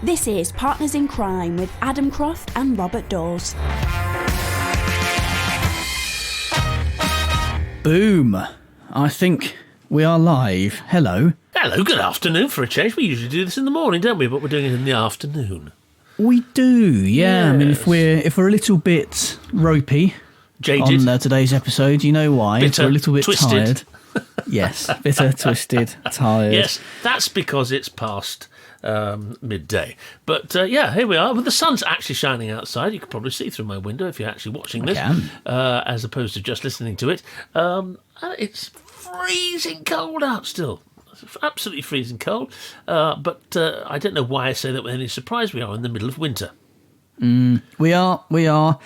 This is Partners in Crime with Adam Croft and Robert Daws. Boom. I think we are live. Hello. Hello, good afternoon for a change. We usually do this in the morning, don't we? But we're doing it in the afternoon. We do, yeah. Yes. I mean, if we're a little bit ropey Jaded. on today's episode, you know why. Bitter, we're a little bit twisted. tired. Yes, bitter, twisted, tired. Yes, that's because it's past midday. But here we are. Well, the sun's actually shining outside. You can probably see through my window if you're actually watching this, as opposed to just listening to it. It's freezing cold out still. It's absolutely freezing cold. But I don't know why I say that with any surprise. We are in the middle of winter. We are,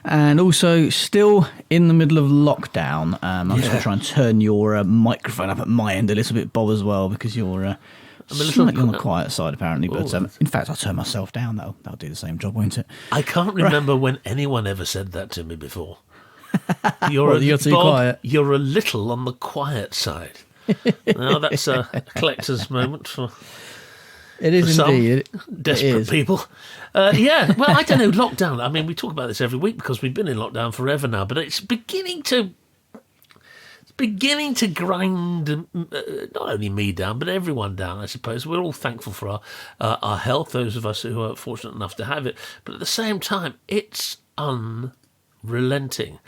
and also still in the middle of lockdown. I'm just going to try and turn your microphone up at my end a little bit, Bob, as well, because you're slightly on the quiet side, apparently. But in fact, I'll turn myself down. That'll do the same job, won't it? I can't remember when anyone ever said that to me before. You're too Bob, quiet. You're a little on the quiet side. Now that's a collector's moment for. It is some indeed. Desperate people. Well, I don't know, lockdown. I mean, we talk about this every week because we've been in lockdown forever now, but it's beginning to grind not only me down, but everyone down, I suppose. We're all thankful for our health, those of us who are fortunate enough to have it. But at the same time, it's unrelenting.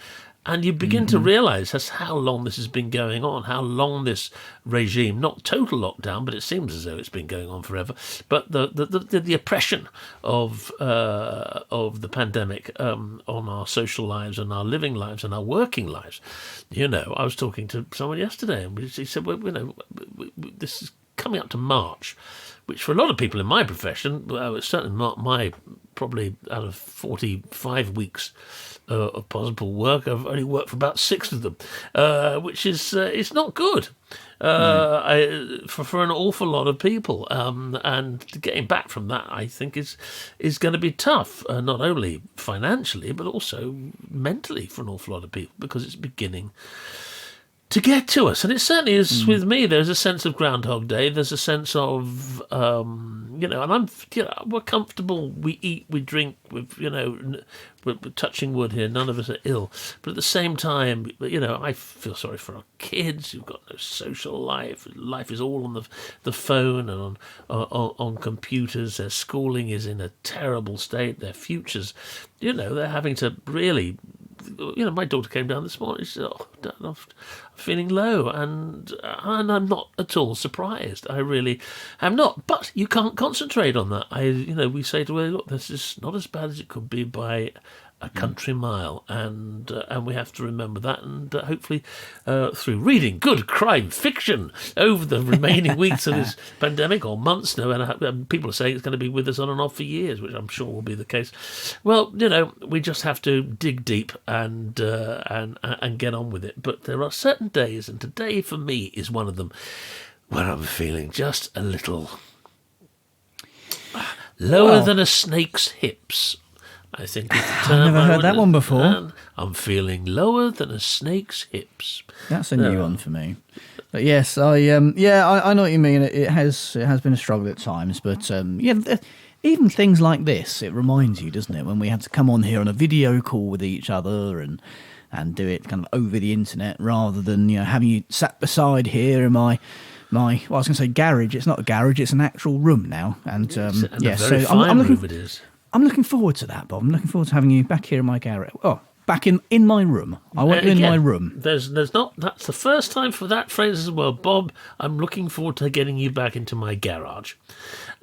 And you begin to realise how long this has been going on, how long this regime, not total lockdown, but it seems as though it's been going on forever, but the oppression of the pandemic on our social lives and our living lives and our working lives. You know, I was talking to someone yesterday and he said, well, you know, this is coming up to March, which for a lot of people in my profession, certainly my probably out of 45 weeks of possible work, I've only worked for about 6 of them, which is it's not good for an awful lot of people. And getting back from that, I think, is going to be tough, not only financially but also mentally for an awful lot of people, because it's beginning to get to us. And it certainly is with me. There's a sense of Groundhog Day. There's a sense of, and we're comfortable. We eat, we drink, we're touching wood here. None of us are ill. But at the same time, I feel sorry for our kids who've got no social life. Life is all on the phone and on computers. Their schooling is in a terrible state. Their futures, they're having to really... my daughter came down this morning. She said, "Oh, Dad, I'm feeling low," and I'm not at all surprised. I really am not. But you can't concentrate on that. We say to her, "Look, this is not as bad as it could be by a country mile," and we have to remember that. And hopefully, through reading good crime fiction over the remaining weeks of this pandemic, or months now, and people are saying it's going to be with us on and off for years, which I'm sure will be the case. Well, we just have to dig deep and get on with it. But there are certain days, and today for me is one of them, where I'm feeling just a little lower than a snake's hips. I think I've never heard that one before. I'm feeling lower than a snake's hips. That's a new one for me. But yes, I know what you mean. It has been a struggle at times, but even things like this, it reminds you, doesn't it, when we had to come on here on a video call with each other and do it kind of over the internet rather than having you sat beside here in my well, I was going to say garage. It's not a garage; it's an actual room now. And a very fine room it is. I'm looking forward to that, Bob. I'm looking forward to having you back here in my garage. Oh, back in my room. I want you in my room. There's not. That's the first time for that phrase as well, Bob. I'm looking forward to getting you back into my garage.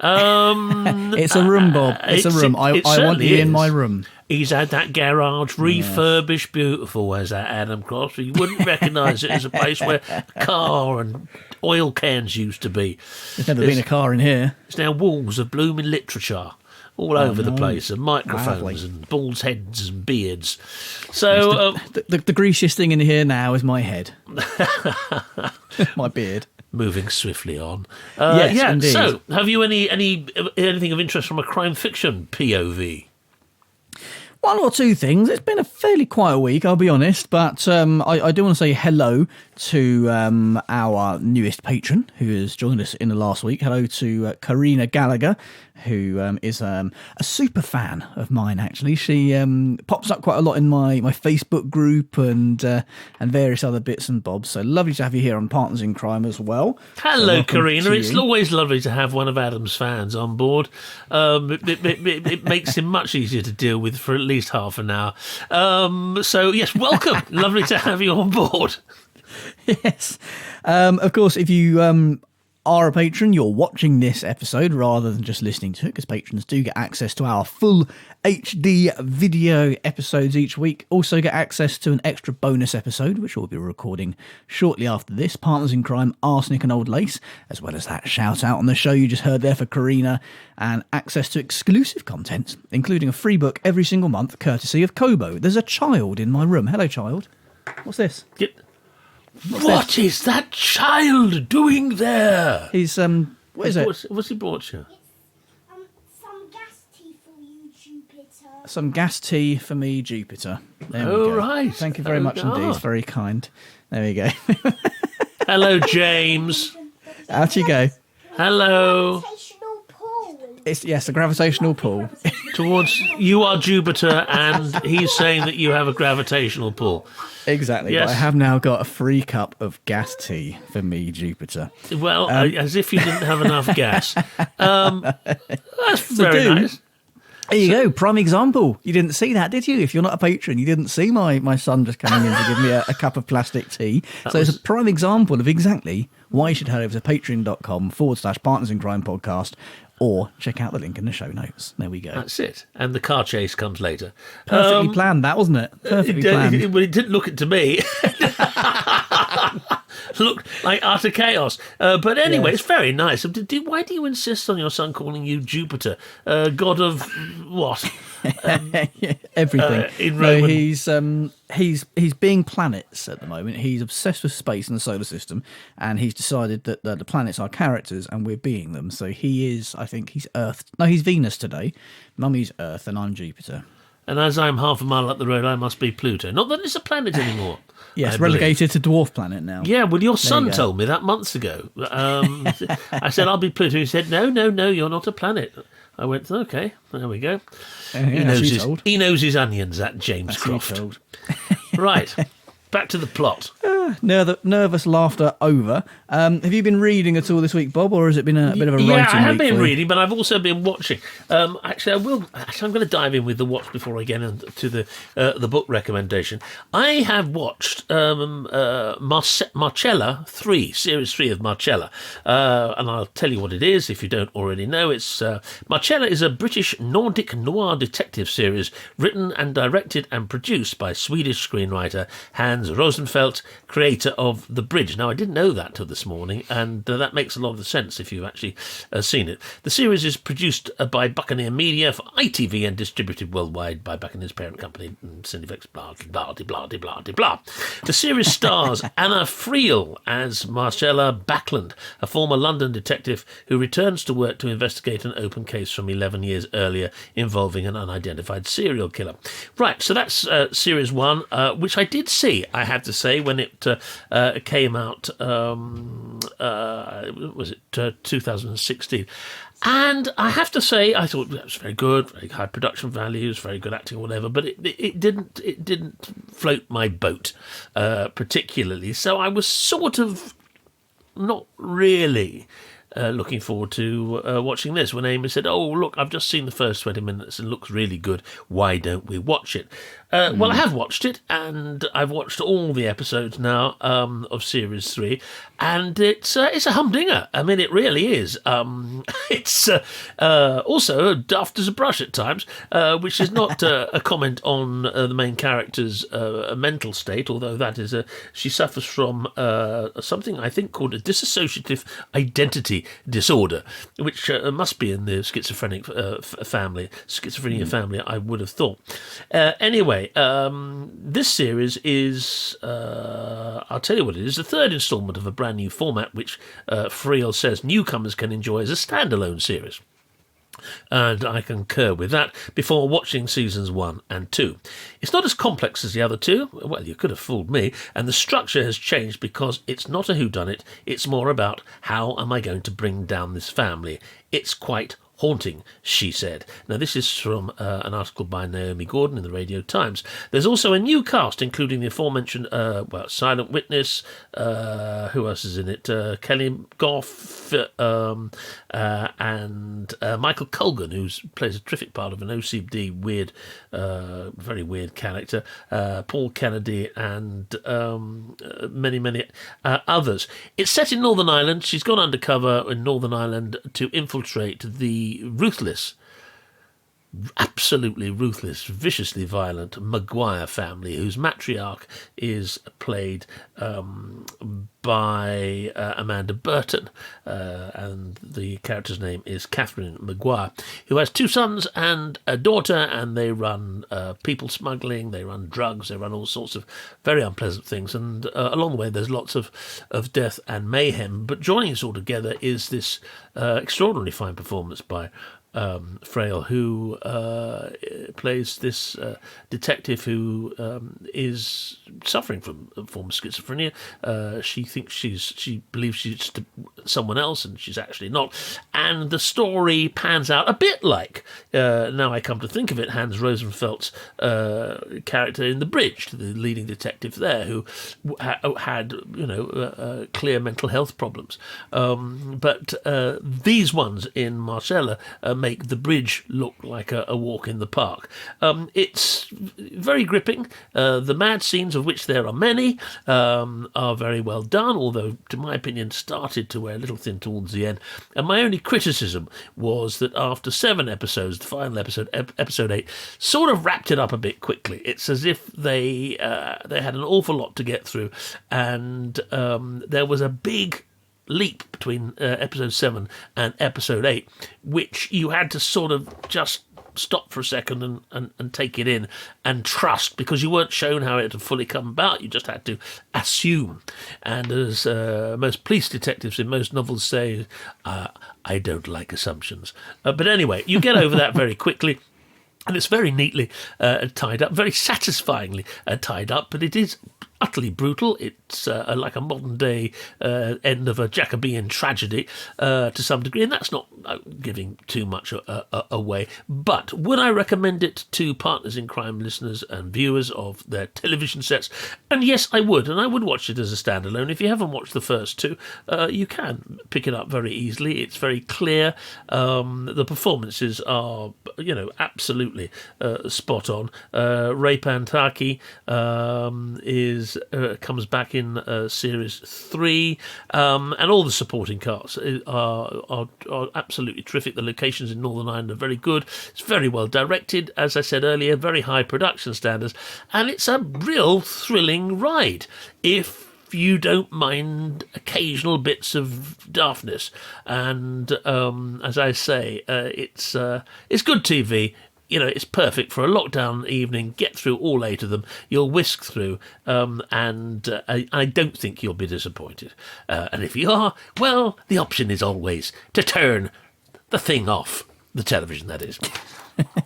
It's a room, Bob. It's a room. I want you in my room. He's had that garage refurbished, beautiful as that Adam Croft. You wouldn't recognise it as a place where car and oil cans used to be. There's never been a car in here. It's now walls of blooming literature all over the place, and microphones and bull's heads and beards. So the greasiest thing in here now is my head. My beard. Moving swiftly on. Yes, indeed. So, have you anything of interest from a crime fiction POV? One or two things. It's been a fairly quiet week, I'll be honest, but I do want to say hello to our newest patron who has joined us in the last week. Hello to Karina Gallagher, who is a super fan of mine, actually. She pops up quite a lot in my Facebook group and various other bits and bobs. So lovely to have you here on Partners in Crime as well. Hello, Karina. It's always lovely to have one of Adam's fans on board. It makes him much easier to deal with for at least half an hour. So, yes, welcome. Lovely to have you on board. Yes. Of course, if you are a patron, you're watching this episode rather than just listening to it, because patrons do get access to our full HD video episodes each week. Also get access to an extra bonus episode, which we'll be recording shortly after this, Partners in Crime, Arsenic and Old Lace, as well as that shout out on the show you just heard there for Karina, and access to exclusive content, including a free book every single month, courtesy of Kobo. There's a child in my room. Hello, child. What's this? What is that child doing there? He's, what is it? What's he brought you? Some gas tea for you, Jupiter. Some gas tea for me, Jupiter. There we Oh, go. right. Thank you very much indeed. It's very kind. There we go. Hello, James. Out you go. Hello. Gravitational pull. It's, yes, a gravitational pull. Towards you are Jupiter, and he's saying that you have a gravitational pull. Exactly. Yes. But I have now got a free cup of gas tea for me, Jupiter. Well, as if you didn't have enough gas. That's very nice. There you go. Prime example. You didn't see that, did you? If you're not a patron, you didn't see my son just coming in to give me a cup of plastic tea. It's a prime example of exactly why you should head over to patreon.com/Partners in Crime podcast, or check out the link in the show notes. There we go. That's it. And the car chase comes later. Perfectly planned, that, wasn't it? Perfectly planned. Well, it didn't look it to me. Looked like utter chaos. But anyway, Yes. It's very nice. Why do you insist on your son calling you Jupiter? God of what? Everything. In no, Roman- he's being planets at the moment. He's obsessed with space and the solar system, and he's decided that the planets are characters and we're being them. So he is, I think he's Earth. No, he's Venus today. Mummy's Earth and I'm Jupiter. And as I'm half a mile up the road, I must be Pluto. Not that it's a planet anymore. Yes, I relegated to dwarf planet now. Yeah, well, your son you go. told me that months ago. I said, I'll be Pluto. He said, no, you're not a planet. I went, okay, there we go. He knows his onions, that James Croft. Right, back to the plot. Nervous laughter over. Have you been reading at all this week, Bob, or has it been a bit of a writing week? Yeah, I have been for you? reading, but I've also been watching. Actually, I'm going to dive in with the watch before I get into the book recommendation. I have watched Marcella 3, Series 3 of Marcella. And I'll tell you what it is if you don't already know. It's Marcella is a British Nordic noir detective series written and directed and produced by Swedish screenwriter Hans Rosenfeldt, creator of The Bridge. Now, I didn't know that till this morning, and that makes a lot of sense if you've actually seen it. The series is produced by Buccaneer Media for ITV and distributed worldwide by Buccaneer's parent company, Cinefix, blah, blah, blah, blah, blah, blah. The series stars Anna Friel as Marcella Backlund, a former London detective who returns to work to investigate an open case from 11 years earlier involving an unidentified serial killer. Right, so that's series 1, which I did see, I have to say, when it came out, was it 2016? And I have to say, I thought that was very good, very high production values, very good acting, or whatever. But it didn't float my boat particularly. So I was sort of not really looking forward to watching this when Amy said, "Oh, look, I've just seen the first 20 minutes and it looks really good. Why don't we watch it?" Well, I have watched it, and I've watched all the episodes now of Series 3, and it's a humdinger. I mean, it really is. It's also daft as a brush at times, which is not a comment on the main character's mental state, although that is she suffers from something I think called a dissociative identity disorder, which must be in the schizophrenia family, I would have thought. Anyway, this series is, I'll tell you what it is, the third instalment of a brand new format, which Friel says newcomers can enjoy as a standalone series. And I concur with that before watching seasons 1 and 2. It's not as complex as the other two. Well, you could have fooled me. And the structure has changed because it's not a whodunit. It's more about how am I going to bring down this family. It's quite haunting, she said. Now, this is from an article by Naomi Gordon in the Radio Times. There's also a new cast, including the aforementioned Silent Witness. Who else is in it? Kelly Goff and Michael Colgan, who plays a terrific part of an OCD weird, very weird character. Paul Kennedy and many others. It's set in Northern Ireland. She's gone undercover in Northern Ireland to infiltrate the ruthless, absolutely ruthless, viciously violent Maguire family, whose matriarch is played by Amanda Burton, and the character's name is Catherine Maguire, who has 2 sons and a daughter, and they run people smuggling, they run drugs, they run all sorts of very unpleasant things, and along the way there's lots of death and mayhem. But joining us all together is this extraordinarily fine performance by Frail, who plays this detective who is suffering from a form of schizophrenia. She thinks she believes she's someone else, and she's actually not. And the story pans out a bit like, now I come to think of it, Hans Rosenfeld's character in The Bridge, the leading detective there, who had clear mental health problems. But these ones in Marcella make The Bridge look like a walk in the park. It's very gripping. The mad scenes, of which there are many, are very well done, although, to my opinion, started to wear a little thin towards the end. And my only criticism was that after 7 episodes, the final episode, episode 8, sort of wrapped it up a bit quickly. It's as if they had an awful lot to get through, and there was a big leap between episode 7 and episode 8, which you had to sort of just stop for a second and take it in and trust, because you weren't shown how it had fully come about. You just had to assume. And as most police detectives in most novels say, I don't like assumptions. But anyway, you get over that very quickly. And it's very neatly tied up, very satisfyingly tied up, but it is utterly brutal. It's like a modern-day end of a Jacobean tragedy to some degree, and that's not giving too much away. But would I recommend it to partners in crime listeners and viewers of their television sets? And yes, I would, and I would watch it as a standalone. If you haven't watched the first 2, you can pick it up very easily. It's very clear. The performances are, absolutely spot on. Ray Pantaki comes back in series 3, and all the supporting casts are absolutely terrific. The locations in Northern Ireland are very good. It's very well directed, as I said earlier, very high production standards, and it's a real thrilling ride if you don't mind occasional bits of daftness. And as I say, it's good TV. It's perfect for a lockdown evening. Get through all 8 of them. You'll whisk through, and I don't think you'll be disappointed. And if you are, well, the option is always to turn the thing off. The television, that is.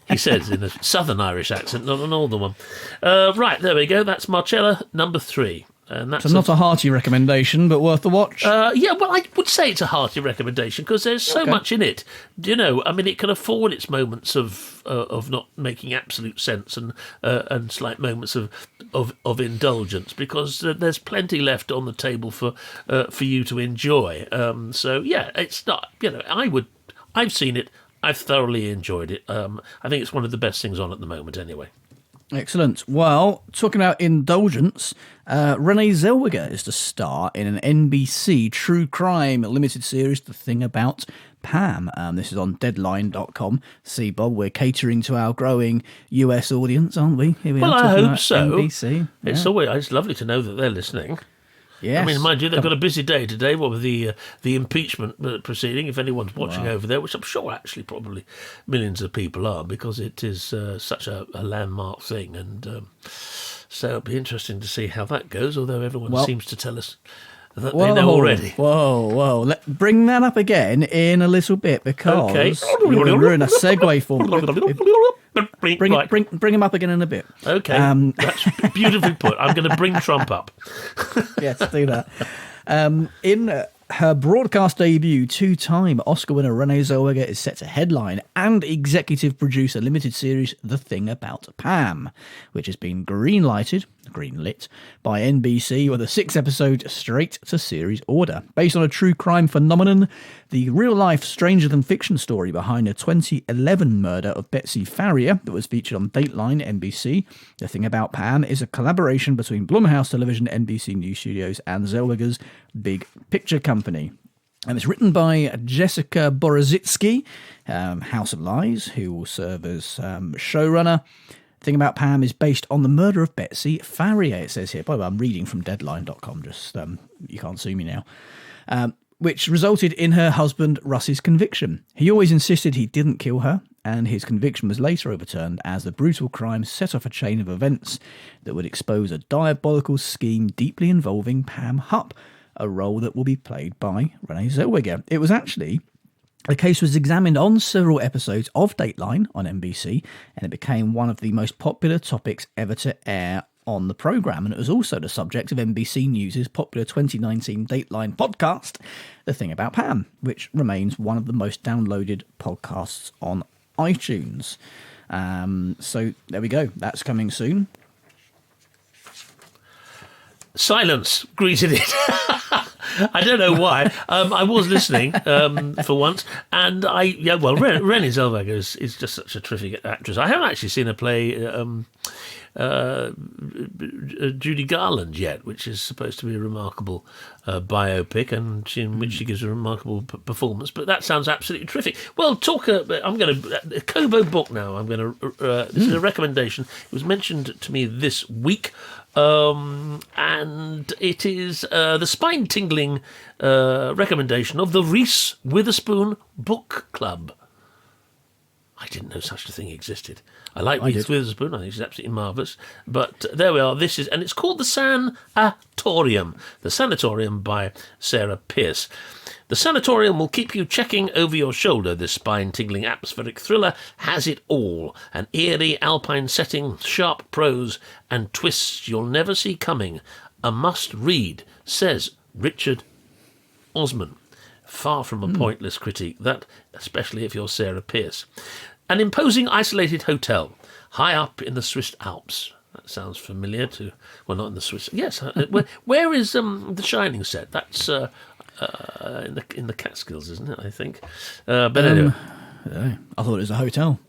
He says in a Southern Irish accent, not a Northern one. Right, there we go. That's Marcella, number 3. And that's so not a hearty recommendation, but worth the watch. Yeah, well, I would say it's a hearty recommendation because there's so much in it. It can afford its moments of not making absolute sense and slight moments of indulgence, because there's plenty left on the table for you to enjoy. So yeah, it's not. I've seen it. I've thoroughly enjoyed it. I think it's one of the best things on at the moment, anyway. Excellent. Well, talking about indulgence, Renée Zellweger is to star in an NBC true crime limited series, The Thing About Pam. This is on Deadline.com. See, Bob, we're catering to our growing US audience, aren't we? Here we are. I hope so. NBC. It's lovely to know that they're listening. Yes. I mean, mind you, they've got a busy day today. What with the impeachment proceeding, if anyone's watching over there, which I'm sure actually probably millions of people are, because it is such a landmark thing. And so it'll be interesting to see how that goes, although everyone seems to tell us that they know already. Whoa. Bring that up again in a little bit, because Okay. you're going to ruin a segue for me. Right. Bring him up again in a bit. Okay, that's beautifully put. I'm going to bring Trump up. Yes, do that. In her broadcast debut, two-time Oscar winner Renée Zellweger is set to headline and executive produce a limited series, The Thing About Pam, which has been greenlit by NBC with a 6-episode straight-to-series order. Based on a true crime phenomenon, the real-life stranger-than-fiction story behind a 2011 murder of Betsy Farrier that was featured on Dateline NBC, The Thing About Pam is a collaboration between Blumhouse Television, NBC News Studios and Zellweger's Big Picture Company. And it's written by Jessica Borozitsky, House of Lies, who will serve as showrunner. Thing About Pam is based on the murder of Betsy Farrier, it says here. By the way, I'm reading from Deadline.com, just you can't see me now. Which resulted in her husband Russ's conviction. He always insisted he didn't kill her, and his conviction was later overturned as the brutal crime set off a chain of events that would expose a diabolical scheme deeply involving Pam Hupp, a role that will be played by Renée Zellweger. The case was examined on several episodes of Dateline on NBC, and it became one of the most popular topics ever to air on the programme, and it was also the subject of NBC News' popular 2019 Dateline podcast, The Thing About Pam, which remains one of the most downloaded podcasts on iTunes. So there we go, that's coming soon. Silence greeted it. I don't know why. I was listening for once, and Renée Zellweger is just such a terrific actress. I haven't actually seen her play Judy Garland yet, which is supposed to be a remarkable biopic, and in which she gives a remarkable performance. But that sounds absolutely terrific. Well, I'm going to Kobo book now. I'm going to. This is a recommendation. It was mentioned to me this week. And it is the spine-tingling recommendation of the Reese Witherspoon Book Club. I didn't know such a thing existed. I like Reese Witherspoon. I think she's absolutely marvellous. But there we are. It's called the Sanatorium. The Sanatorium by Sarah Pearse. The Sanatorium will keep you checking over your shoulder. This spine-tingling atmospheric thriller has it all. An eerie alpine setting, sharp prose, and twists you'll never see coming. A must-read, says Richard Osman. Far from a pointless critique, that, especially if you're Sarah Pearse. An imposing isolated hotel, high up in the Swiss Alps. That sounds familiar to... Well, not in the Swiss... Yes, where is The Shining set? That's... in the Catskills, isn't it? I think. But anyway, I thought it was a hotel.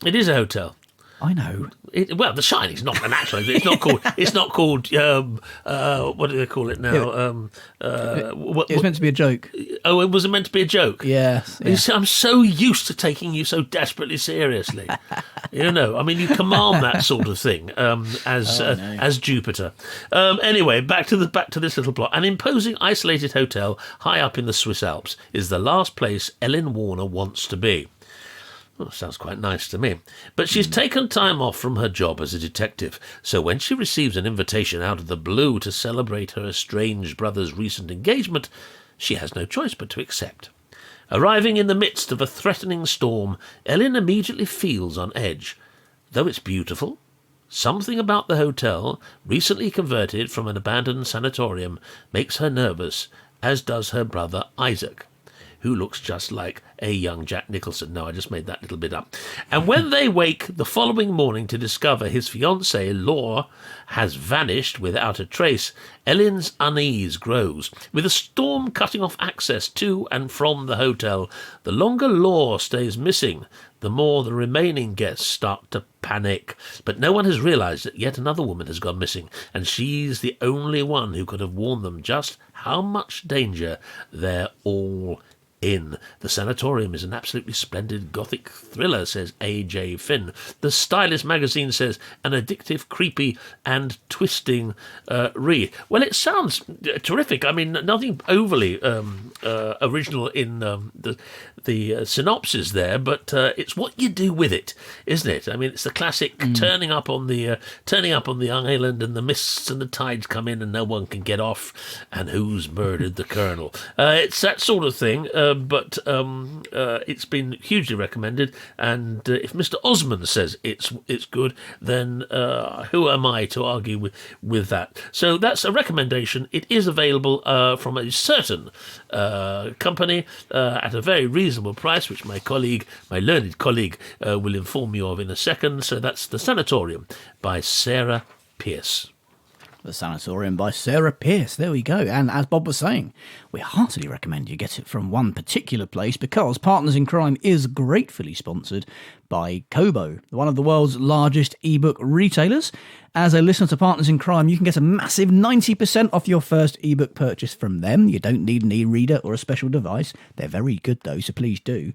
It is a hotel. I know. The Shining's not an actual. It's not called. It's not called. What do they call it now? It was meant to be a joke. Oh, it was meant to be a joke. Yes. Yeah. I'm so used to taking you so desperately seriously. I mean, you command that sort of thing as Jupiter. Anyway, back to this little plot. An imposing, isolated hotel high up in the Swiss Alps is the last place Ellen Warner wants to be. Well, sounds quite nice to me. But she's taken time off from her job as a detective, so when she receives an invitation out of the blue to celebrate her estranged brother's recent engagement, she has no choice but to accept. Arriving in the midst of a threatening storm, Ellen immediately feels on edge. Though it's beautiful, something about the hotel, recently converted from an abandoned sanatorium, makes her nervous, as does her brother Isaac, who looks just like a young Jack Nicholson. No, I just made that little bit up. And when they wake the following morning to discover his fiancée, Laura, has vanished without a trace, Ellen's unease grows. With a storm cutting off access to and from the hotel, the longer Laura stays missing, the more the remaining guests start to panic. But no one has realised that yet another woman has gone missing, and she's the only one who could have warned them just how much danger they're all in. The Sanatorium is an absolutely splendid gothic thriller, says A.J. Finn. The Stylist magazine says an addictive, creepy and twisting read. Well, it sounds terrific. I mean, nothing overly original in the synopsis there, but it's what you do with it, isn't it? I mean, it's the classic turning up on the island, and the mists and the tides come in, and no one can get off, and who's murdered the colonel? It's that sort of thing, but it's been hugely recommended. And if Mr. Osmond says it's good, then who am I to argue with that? So that's a recommendation. It is available from a certain company at a very reasonable price, which my learned colleague, will inform you of in a second. So that's The Sanatorium by Sarah Pearse. The Sanatorium by Sarah Pearse. There we go. And as Bob was saying, we heartily recommend you get it from one particular place, because Partners in Crime is gratefully sponsored by Kobo, one of the world's largest ebook retailers. As a listener to Partners in Crime, you can get a massive 90% off your first ebook purchase from them. You don't need an e-reader or a special device. They're very good though, so please do.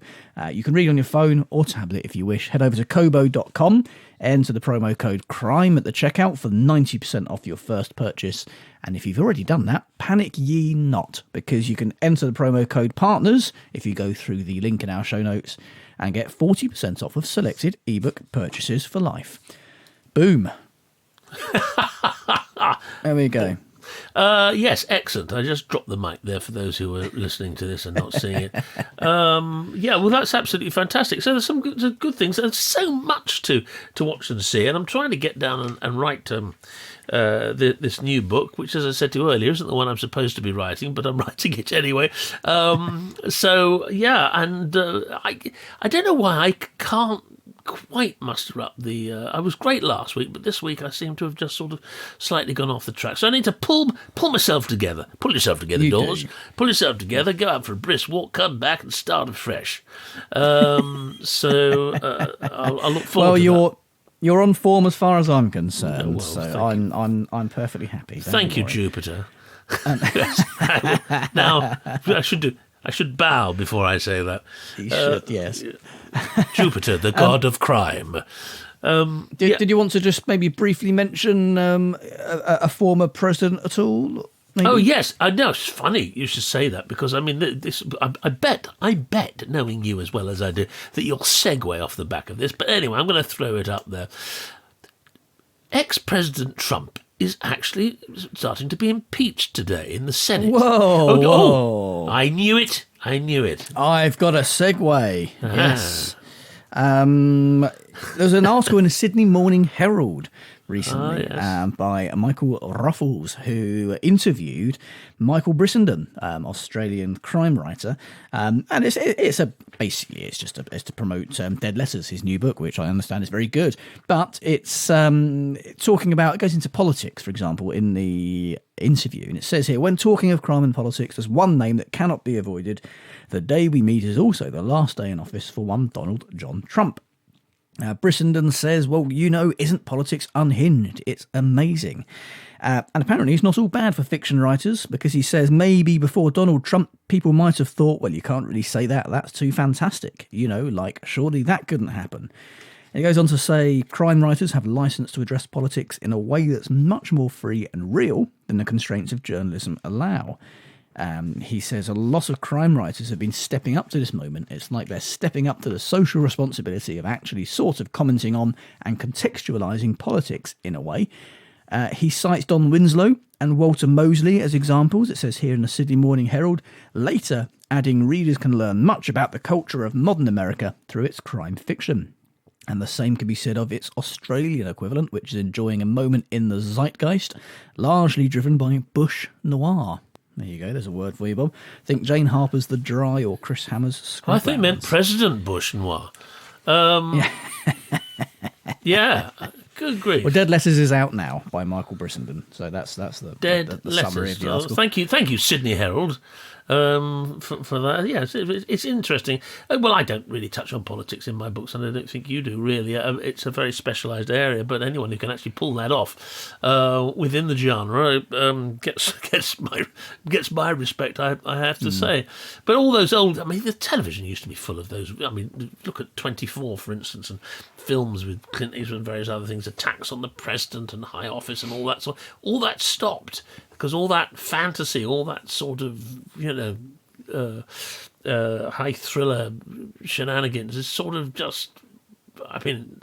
You can read on your phone or tablet if you wish. Head over to kobo.com, enter the promo code CRIME at the checkout for 90% off your first purchase. And if you've already done that, panic ye not, because you can enter the promo code PARTNERS if you go through the link in our show notes and get 40% off of selected ebook purchases for life. Boom. There we go. Yes, excellent. I just dropped the mic there for those who are listening to this and not seeing it. Yeah, well, that's absolutely fantastic. So there's some good things. There's so much to watch and see, and I'm trying to get down and write this new book, which, as I said to you earlier, isn't the one I'm supposed to be writing, but I'm writing it anyway. So, yeah, and I don't know why I can't quite muster up the... I was great last week, but this week I seem to have just sort of slightly gone off the track. So I need to pull myself together. Pull yourself together, Daws. Pull yourself together, go out for a brisk walk, come back and start afresh. I'll look forward to that. You're on form as far as I'm concerned, Well, so I'm perfectly happy. Thank you, Jupiter. Now, I should bow before I say that. You should, yes. Jupiter, the god of crime. Did you want to just maybe briefly mention a former president at all? Maybe? Oh, yes. I know. It's funny you should say that, because, I mean, I bet, knowing you as well as I do, that you'll segue off the back of this. But anyway, I'm going to throw it up there. Ex-President Trump is actually starting to be impeached today in the Senate. Whoa. I knew it. I've got a segue. Yes. There's an article in the Sydney Morning Herald recently by Michael Ruffles, who interviewed Michael Brissenden, Australian crime writer, and it's to promote Dead Letters, his new book, which I understand is very good. But it's talking about, it goes into politics, for example, in the interview, and it says here, when talking of crime and politics, there's one name that cannot be avoided. The day we meet is also the last day in office for one Donald John Trump. Brissenden says, well, isn't politics unhinged? It's amazing. And apparently it's not all bad for fiction writers, because he says maybe before Donald Trump, people might have thought, well, you can't really say that. That's too fantastic. Surely that couldn't happen. And he goes on to say crime writers have license to address politics in a way that's much more free and real than the constraints of journalism allow. He says a lot of crime writers have been stepping up to this moment. It's like they're stepping up to the social responsibility of actually sort of commenting on and contextualising politics in a way. He cites Don Winslow and Walter Mosley as examples, it says here in the Sydney Morning Herald, later adding readers can learn much about the culture of modern America through its crime fiction. And the same can be said of its Australian equivalent, which is enjoying a moment in the zeitgeist, largely driven by bush noir. There you go, there's a word for you, Bob. Think Jane Harper's The Dry or Chris Hammer's Scrap I think it meant President Bush Noir. Yeah, good grief. Well, Dead Letters is out now by Michael Brissenden, so that's the Dead the Letters. summary of the article. Thank you, Sydney Herald. for that. Yeah, it's interesting. Well, I don't really touch on politics in my books, and I don't think you do really. It's a very specialised area, but anyone who can actually pull that off within the genre gets my respect. I have to say. But all those old, I mean, the television used to be full of those. I mean, look at 24, for instance, and films with Clint Eastwood and various other things, attacks on the president and high office and all that sort. All that stopped because all that fantasy, all that sort of high thriller shenanigans is sort of just. I mean,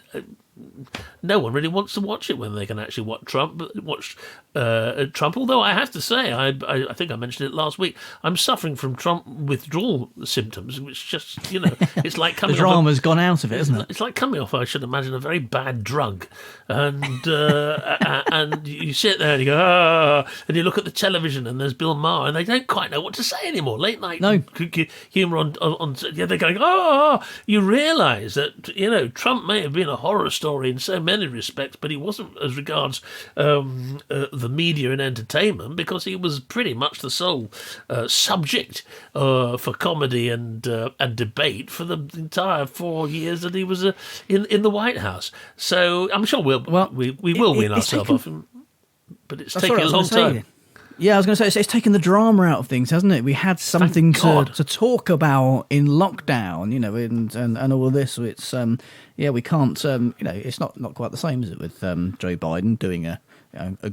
no one really wants to watch it when they can actually watch Trump. Although I have to say, I think I mentioned it last week. I'm suffering from Trump withdrawal symptoms, which just it's like coming. The drama's gone out of it, isn't it? It's like coming off, I should imagine, a very bad drug, and and you sit there and you go, and you look at the television and there's Bill Maher, and they don't quite know what to say anymore. Late night humour on they're going, you realise that Trump may have been a horror story in so many respects, but he wasn't as regards the media and entertainment, because he was pretty much the sole subject for comedy and debate for the entire 4 years that he was in the White House. So I'm sure we will win ourselves off him, but it's taking a long time. Yeah, I was going to say, it's taken the drama out of things, hasn't it? We had something to talk about in lockdown, and all of this. So it's we can't, it's not quite the same, is it, with Joe Biden doing a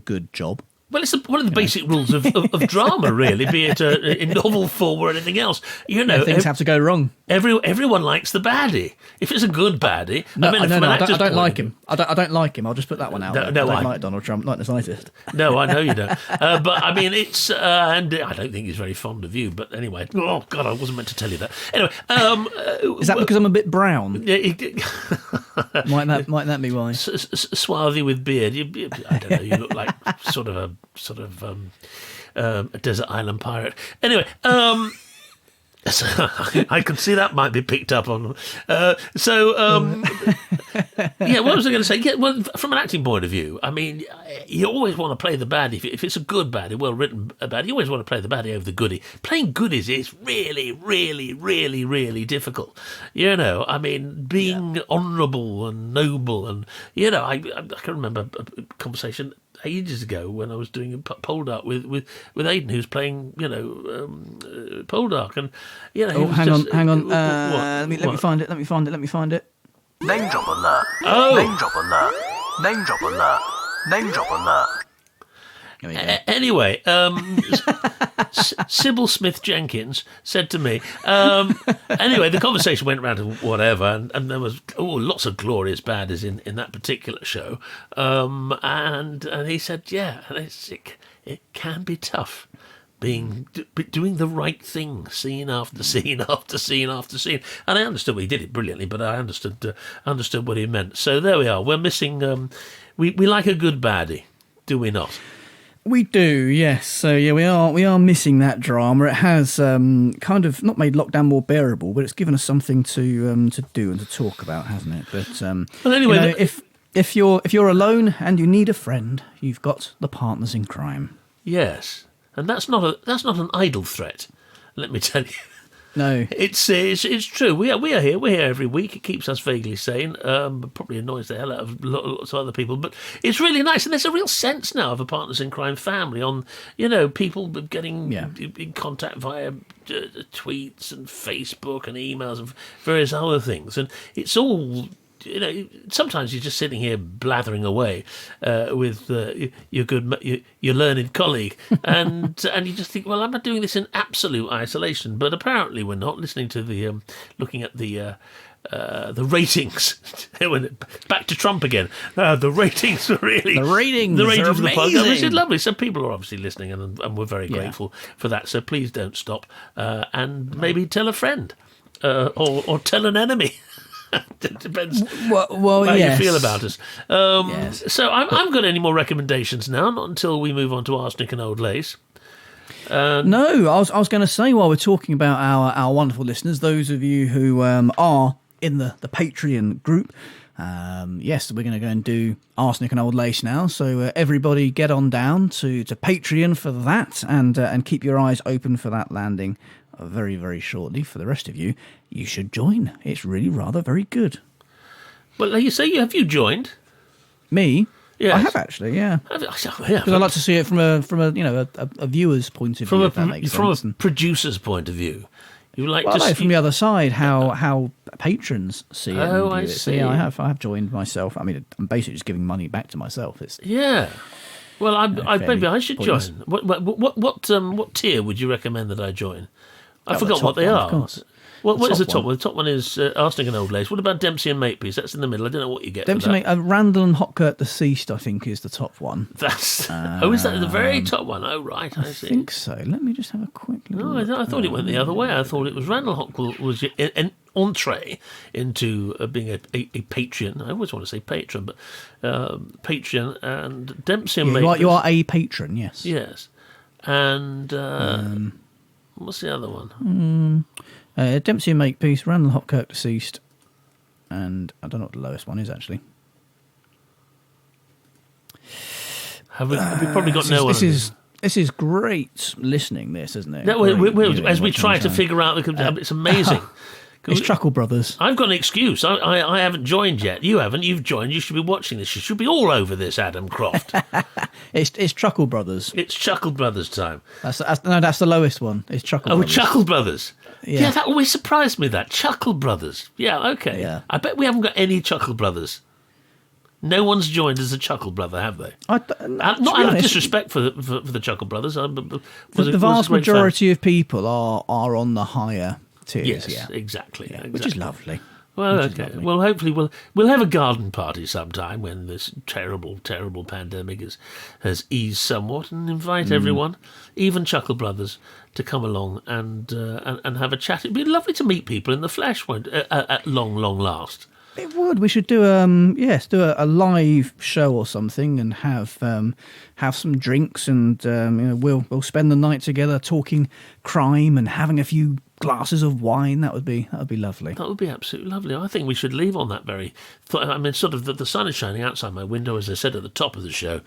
good job. Well, it's one of the basic rules of drama, really, be it in novel form or anything else. Things have to go wrong. Everyone likes the baddie. If it's a good baddie, I don't like him. I don't like him. I'll just put that one out. I don't like Donald Trump, not the slightest. No, I know you don't. But I mean, it's and I don't think he's very fond of you. But anyway, oh God, I wasn't meant to tell you that. Anyway, is that because I'm a bit brown? Might that be why? Swarthy with beard. I don't know. You look like sort of a desert island pirate. Anyway, so I can see that might be picked up on. What was I going to say? Yeah, well, from an acting point of view, I mean, you always want to play the baddie. If it's a good baddie, well-written baddie, you always want to play the baddie over the goodie. Playing goodies is really, really, really, really difficult. I mean, being honourable and noble, and I can remember a conversation ages ago when I was doing Poldark with Aidan, who's playing Poldark, and hang on. Let me find it. Name drop alert. Oh. Name drop alert. Name drop alert. Name drop alert. Anyway, Sybil Smith-Jenkins said to me, anyway, the conversation went around to whatever, and there was lots of glorious baddies in that particular show, and he said, it can be tough doing the right thing, scene after scene after scene after scene. And I understood he did it brilliantly, but I understood what he meant. So there we are. We're missing. We like a good baddie, do we not? We do, yes. So we are missing that drama. It has kind of not made lockdown more bearable, but it's given us something to do and to talk about, hasn't it? But well, anyway, if you're alone and you need a friend, you've got the Partners in Crime. Yes. And that's not an idle threat, let me tell you. No, it's true. We are here. We're here every week. It keeps us vaguely sane. Probably annoys the hell out of lots of other people, but it's really nice. And there's a real sense now of a Partners in Crime family. On people getting in contact via tweets and Facebook and emails and various other things, and it's all. Sometimes you're just sitting here blathering away with your learned colleague, and you just think, well, I'm not doing this in absolute isolation. But apparently, we're not listening to the looking at the ratings. Back to Trump again. The ratings are really the ratings of amazing. The podcast, which is lovely. So people are obviously listening, and we're very grateful for that. So please don't stop, and maybe tell a friend or tell an enemy. It depends how you feel about us. Yes. So I've got any more recommendations now, not until we move on to Arsenic and Old Lace. No, I was going to say, while we're talking about our wonderful listeners, those of you who are in the Patreon group. Yes, we're going to go and do Arsenic and Old Lace now, so everybody get on down to Patreon for that, and keep your eyes open for that landing very, very shortly. For the rest of you, you should join. It's really rather very good. Well, like you say, have you joined? Me? Yes. I have actually, yeah. Because I like to see it from a viewer's point of view. If that makes sense. From a producer's point of view. You like well, to no, from the other side, how patrons see it. Oh, and I view it. see. So, yeah, I have joined myself. I mean, I'm basically just giving money back to myself. It's yeah. Well, maybe I should pointless. join. What tier would you recommend that I join? I Oh, forgot the what top they one, are. of course. What is the top top one? one? The top one is Arsenic and Old Lace. What about Dempsey and Makepeace? That's in the middle. I don't know what you get. Dempsey for that. Randall and Hopkirk Deceased, I think, is the top one. Is that the very top one? Oh, right, I see. I think so. Let me just have a quick look. No, I thought it went the other way. I thought it was Randall Hopkirk was an entree into being a patron. I always want to say patron, but patron, and Dempsey and Makepeace. You are a patron, yes. Yes. And what's the other one? Dempsey and Makepeace, Randall Hopkirk Deceased, and I don't know what the lowest one is, actually. Have we probably got no one? This is great listening, this, isn't it? No, as we try to figure out, it's amazing. It's Chuckle Brothers. I've got an excuse. I haven't joined yet. You haven't. You've joined. You should be watching this. You should be all over this, Adam Croft. It's Chuckle Brothers. It's Chuckle Brothers time. That's the lowest one. It's Chuckle Brothers. Chuckle Brothers. Yeah. That always surprised me, that. Chuckle Brothers. Yeah, okay. Yeah. I bet we haven't got any Chuckle Brothers. No one's joined as a Chuckle Brother, have they? Not out of disrespect for the Chuckle Brothers. The vast majority of people are on the higher tiers. Yes, yeah. Exactly. Which is lovely. Well, okay. Well, hopefully we'll have a garden party sometime when this terrible, terrible pandemic has eased somewhat, and invite everyone, even Chuckle Brothers, to come along and have a chat. It'd be lovely to meet people in the flesh at long last. It would. We should do a live show or something, and have some drinks, and we'll spend the night together talking crime and having a few glasses of wine. That would be lovely. That would be absolutely lovely. I think we should leave on that very thought. I mean, sort of the sun is shining outside my window, as I said at the top of the show,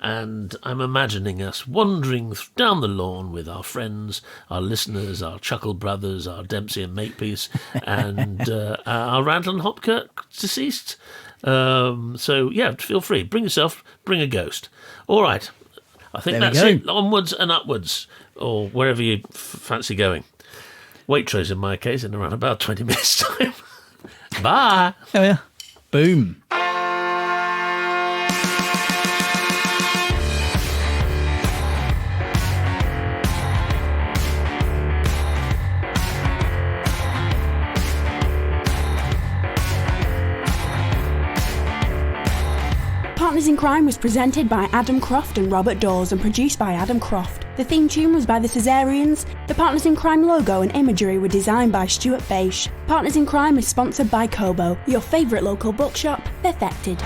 and I'm imagining us wandering down the lawn with our friends, our listeners, our Chuckle Brothers, our Dempsey and Makepeace, and our Randall and Hopkirk Deceased. So yeah, feel free. Bring yourself. Bring a ghost. All right. I think that's it. Onwards and upwards, or wherever you fancy going. Waitrose in my case, in around about 20 minutes' time. Bye. Oh yeah. Boom. Partners in Crime was presented by Adam Croft and Robert Daws and produced by Adam Croft. The theme tune was by the Caesareans. The Partners in Crime logo and imagery were designed by Stuart Beisch. Partners in Crime is sponsored by Kobo, your favourite local bookshop, perfected.